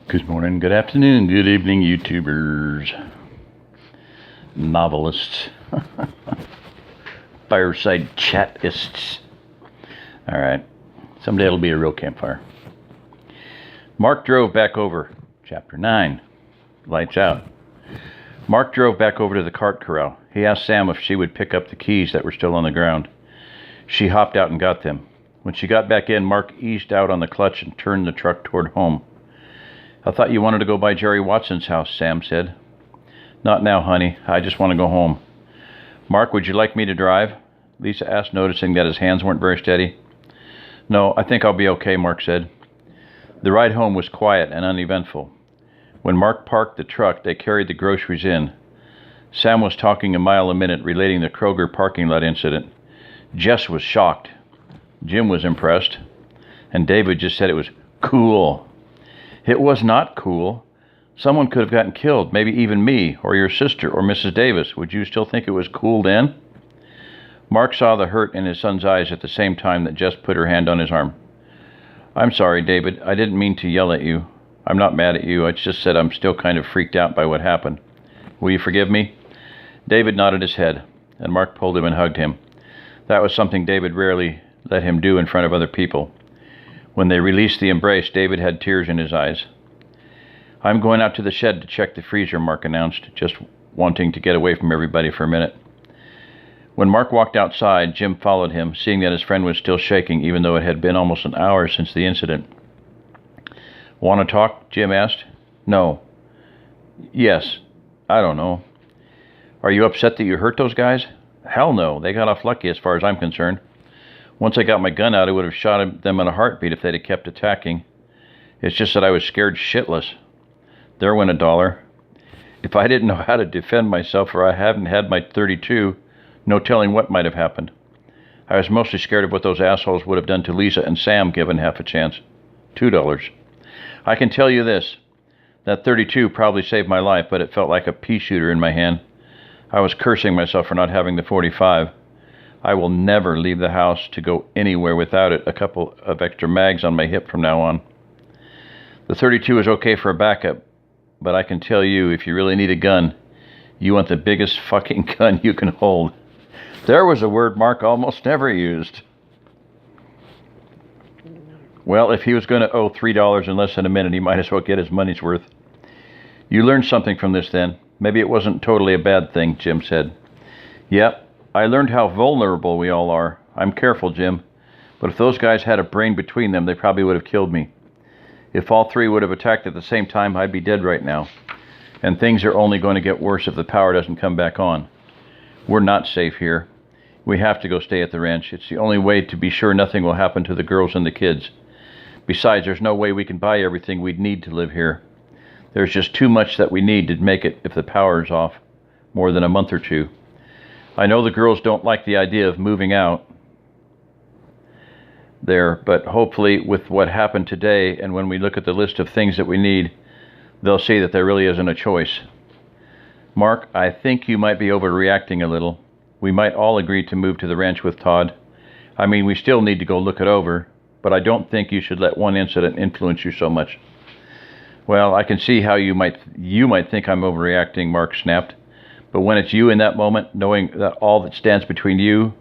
Good morning, good afternoon, good evening, YouTubers, novelists, fireside chatists. All right, someday it'll be a real campfire. Marc drove back over. Chapter 9. Lights out. Marc drove back over to the cart corral. He asked Sam if she would pick up the keys that were still on the ground. She hopped out and got them. When she got back in, Marc eased out on the clutch and turned the truck toward home. I thought you wanted to go by Jerry Watson's house, Sam said. Not now, honey. I just want to go home. Marc, would you like me to drive? Lisa asked, noticing that his hands weren't very steady. No, I think I'll be okay, Marc said. The ride home was quiet and uneventful. When Marc parked the truck, they carried the groceries in. Sam was talking a mile a minute, relating the Kroger parking lot incident. Jess was shocked. Jim was impressed. And David just said it was cool. It was not cool. Someone could have gotten killed, maybe even me, or your sister, or Mrs. Davis. Would you still think it was cool then? Marc saw the hurt in his son's eyes at the same time that Jess put her hand on his arm. I'm sorry, David. I didn't mean to yell at you. I'm not mad at you. I just said I'm still kind of freaked out by what happened. Will you forgive me? David nodded his head, and Marc pulled him and hugged him. That was something David rarely let him do in front of other people. When they released the embrace, David had tears in his eyes. I'm going out to the shed to check the freezer, Marc announced, just wanting to get away from everybody for a minute. When Marc walked outside, Jim followed him, seeing that his friend was still shaking, even though it had been almost an hour since the incident. Want to talk? Jim asked. No. Yes. I don't know. Are you upset that you hurt those guys? Hell no. They got off lucky as far as I'm concerned. Once I got my gun out, I would have shot them in a heartbeat if they'd have kept attacking. It's just that I was scared shitless. There went $1. If I didn't know how to defend myself or I hadn't had my .32, no telling what might have happened. I was mostly scared of what those assholes would have done to Lisa and Sam given half a chance. $2. I can tell you this. That .32 probably saved my life, but it felt like a pea shooter in my hand. I was cursing myself for not having the .45. I will never leave the house to go anywhere without it. A couple of extra mags on my hip from now on. The .32 is okay for a backup, but I can tell you, if you really need a gun, you want the biggest fucking gun you can hold. There was a word Marc almost never used. Well, if he was going to owe $3 in less than a minute, he might as well get his money's worth. You learned something from this then. Maybe it wasn't totally a bad thing, Jim said. Yep. I learned how vulnerable we all are. I'm careful, Jim. But if those guys had a brain between them, they probably would have killed me. If all three would have attacked at the same time, I'd be dead right now. And things are only going to get worse if the power doesn't come back on. We're not safe here. We have to go stay at the ranch. It's the only way to be sure nothing will happen to the girls and the kids. Besides, there's no way we can buy everything we'd need to live here. There's just too much that we need to make it if the power is off. More than a month or two. I know the girls don't like the idea of moving out there, but hopefully with what happened today and when we look at the list of things that we need, they'll see that there really isn't a choice. Marc, I think you might be overreacting a little. We might all agree to move to the ranch with Todd. I mean, we still need to go look it over, but I don't think you should let one incident influence you so much. Well, I can see how you might think I'm overreacting, Marc snapped. But when it's you in that moment, knowing that all that stands between you,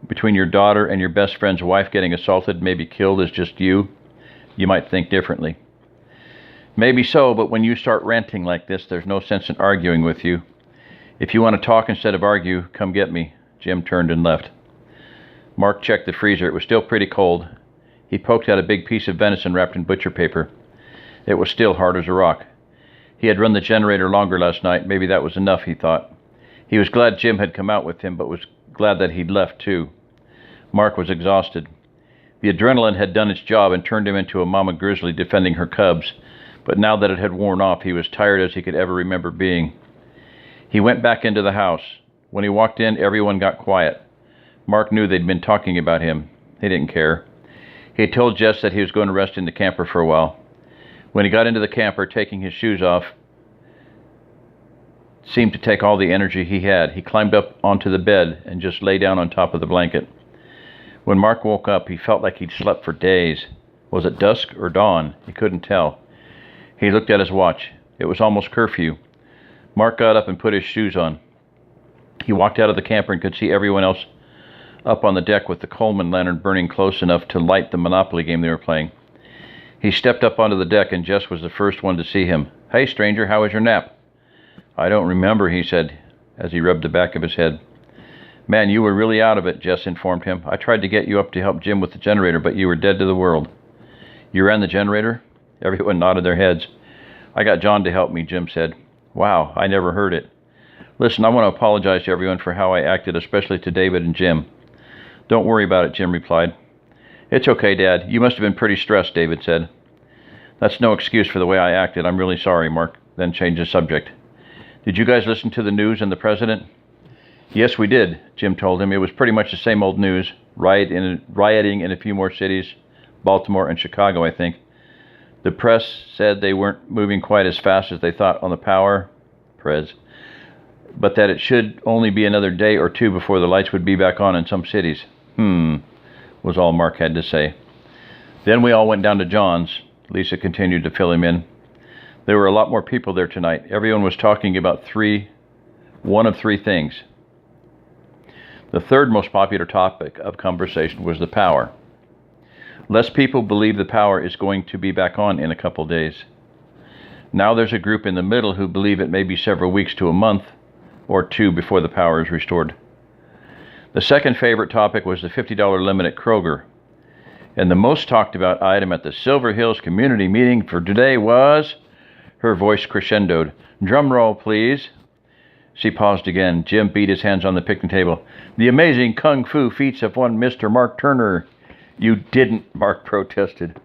between your daughter and your best friend's wife getting assaulted, maybe killed, is just you might think differently. Maybe so, but when you start ranting like this, there's no sense in arguing with you. If you want to talk instead of argue, come get me. Jim turned and left. Marc checked the freezer. It was still pretty cold. He poked out a big piece of venison wrapped in butcher paper. It was still hard as a rock. He had run the generator longer last night. Maybe that was enough, he thought. He was glad Jim had come out with him, but was glad that he'd left, too. Marc was exhausted. The adrenaline had done its job and turned him into a mama grizzly defending her cubs, but now that it had worn off, he was tired as he could ever remember being. He went back into the house. When he walked in, everyone got quiet. Marc knew they'd been talking about him. He didn't care. He had told Jess that he was going to rest in the camper for a while. When he got into the camper, taking his shoes off seemed to take all the energy he had. He climbed up onto the bed and just lay down on top of the blanket. When Marc woke up, he felt like he'd slept for days. Was it dusk or dawn? He couldn't tell. He looked at his watch. It was almost curfew. Marc got up and put his shoes on. He walked out of the camper and could see everyone else up on the deck with the Coleman lantern burning close enough to light the Monopoly game they were playing. He stepped up onto the deck, and Jess was the first one to see him. "Hey, stranger, how was your nap?" "I don't remember," he said, as he rubbed the back of his head. "Man, you were really out of it," Jess informed him. "I tried to get you up to help Jim with the generator, but you were dead to the world." "You ran the generator?" Everyone nodded their heads. "I got John to help me," Jim said. "Wow, I never heard it." "Listen, I want to apologize to everyone for how I acted, especially to David and Jim." "Don't worry about it," Jim replied. "It's okay, Dad. You must have been pretty stressed," David said. "That's no excuse for the way I acted. I'm really sorry," Marc then changed the subject. "Did you guys listen to the news and the president?" "Yes, we did," Jim told him. "It was pretty much the same old news. Rioting in a few more cities, Baltimore and Chicago, I think. The press said they weren't moving quite as fast as they thought on the power, but that it should only be another day or two before the lights would be back on in some cities." Was all Marc had to say. "Then we all went down to John's," Lisa continued to fill him in. "There were a lot more people there tonight. Everyone was talking about one of three things. The third most popular topic of conversation was the power. Less people believe the power is going to be back on in a couple days. Now there's a group in the middle who believe it may be several weeks to a month or two before the power is restored. The second favorite topic was the $50 limit at Kroger. And the most talked about item at the Silver Hills community meeting for today was..." Her voice crescendoed. "Drum roll, please." She paused again. Jim beat his hands on the picnic table. "The amazing kung fu feats of one Mr. Marc Turner." "You didn't," Marc protested.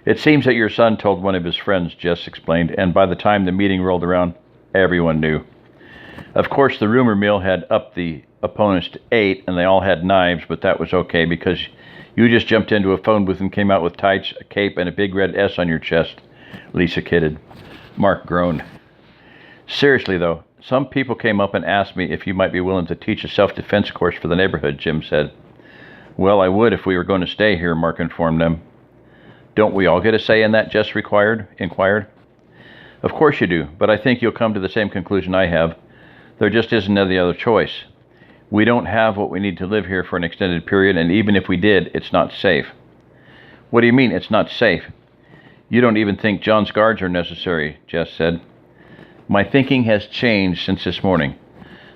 "It seems that your son told one of his friends," Jess explained, "and by the time the meeting rolled around, everyone knew. Of course, the rumor mill had upped the opponents to 8, and they all had knives, but that was okay because you just jumped into a phone booth and came out with tights, a cape, and a big red S on your chest," Lisa kidded. Marc groaned. "Seriously, though, some people came up and asked me if you might be willing to teach a self-defense course for the neighborhood," Jim said. "Well, I would if we were going to stay here," Marc informed them. "Don't we all get a say in that?" Jess inquired. "Of course you do, but I think you'll come to the same conclusion I have. There just isn't any other choice. We don't have what we need to live here for an extended period, and even if we did, it's not safe." "What do you mean, it's not safe?" "You don't even think John's guards are necessary," Jess said. "My thinking has changed since this morning.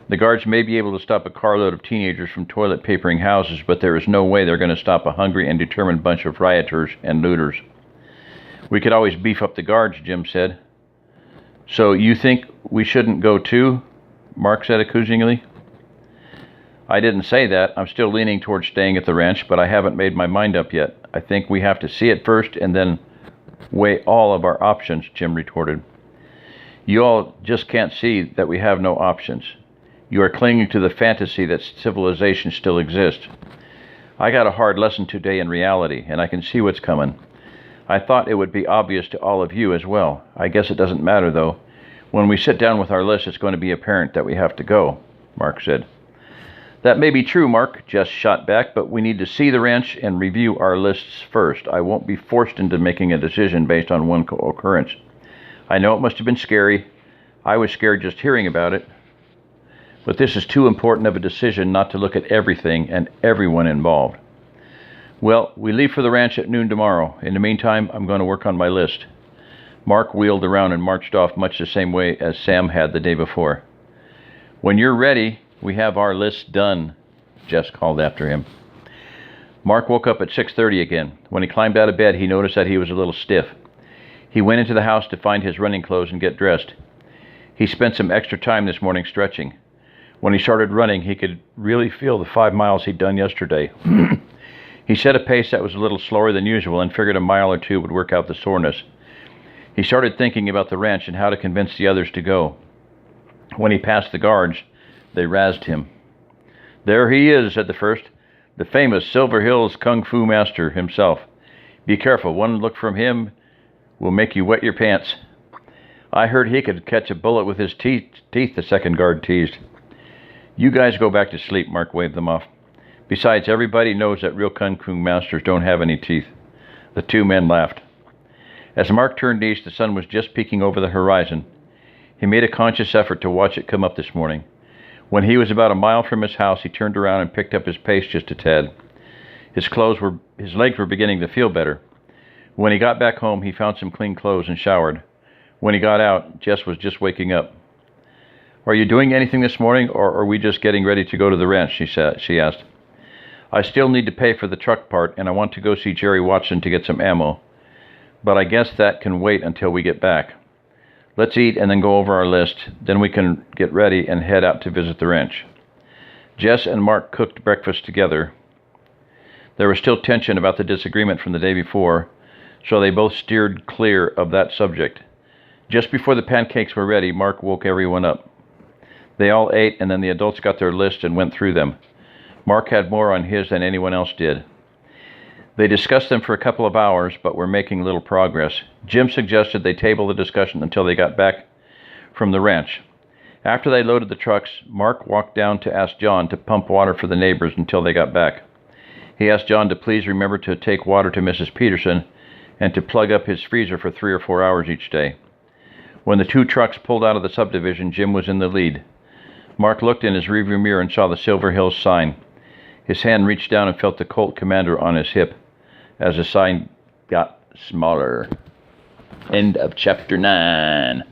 The guards may be able to stop a carload of teenagers from toilet papering houses, but there is no way they're going to stop a hungry and determined bunch of rioters and looters." "We could always beef up the guards," Jim said. "So you think we shouldn't go too?" Marc said accusingly. "I didn't say that. I'm still leaning towards staying at the ranch, but I haven't made my mind up yet. I think we have to see it first and then weigh all of our options," Jim retorted. "You all just can't see that we have no options. You are clinging to the fantasy that civilization still exists. I got a hard lesson today in reality, and I can see what's coming. I thought it would be obvious to all of you as well. I guess it doesn't matter, though. When we sit down with our list, it's going to be apparent that we have to go," Marc said. "That may be true, Marc," Jess shot back, "but we need to see the ranch and review our lists first. I won't be forced into making a decision based on one occurrence. I know it must have been scary. I was scared just hearing about it. But this is too important of a decision not to look at everything and everyone involved. Well, we leave for the ranch at noon tomorrow. In the meantime, I'm going to work on my list." Marc wheeled around and marched off much the same way as Sam had the day before. "When you're ready, we have our list done," Jess called after him. Marc woke up at 6:30 again. When he climbed out of bed, he noticed that he was a little stiff. He went into the house to find his running clothes and get dressed. He spent some extra time this morning stretching. When he started running, he could really feel the 5 miles he'd done yesterday. He set a pace that was a little slower than usual and figured a mile or two would work out the soreness. He started thinking about the ranch and how to convince the others to go. When he passed the guards, they razzed him. "There he is," said the first, "the famous Silver Hills Kung Fu master himself. Be careful, one look from him will make you wet your pants." "I heard he could catch a bullet with his teeth," the second guard teased. "You guys go back to sleep," Marc waved them off. "Besides, everybody knows that real Kung Fu masters don't have any teeth." The two men laughed. As Marc turned east, the sun was just peeking over the horizon. He made a conscious effort to watch it come up this morning. When he was about a mile from his house, he turned around and picked up his pace just a tad. His legs were beginning to feel better. When he got back home, he found some clean clothes and showered. When he got out, Jess was just waking up. "Are you doing anything this morning, or are we just getting ready to go to the ranch?" she asked. "I still need to pay for the truck part, and I want to go see Jerry Watson to get some ammo. But I guess that can wait until we get back. Let's eat and then go over our list. Then we can get ready and head out to visit the ranch." Jess and Marc cooked breakfast together. There was still tension about the disagreement from the day before, so they both steered clear of that subject. Just before the pancakes were ready, Marc woke everyone up. They all ate, and then the adults got their list and went through them. Marc had more on his than anyone else did. They discussed them for a couple of hours, but were making little progress. Jim suggested they table the discussion until they got back from the ranch. After they loaded the trucks, Marc walked down to ask John to pump water for the neighbors until they got back. He asked John to please remember to take water to Mrs. Peterson and to plug up his freezer for 3 or 4 hours each day. When the 2 trucks pulled out of the subdivision, Jim was in the lead. Marc looked in his rearview mirror and saw the Silver Hills sign. His hand reached down and felt the Colt Commander on his hip as the sign got smaller. End of chapter 9.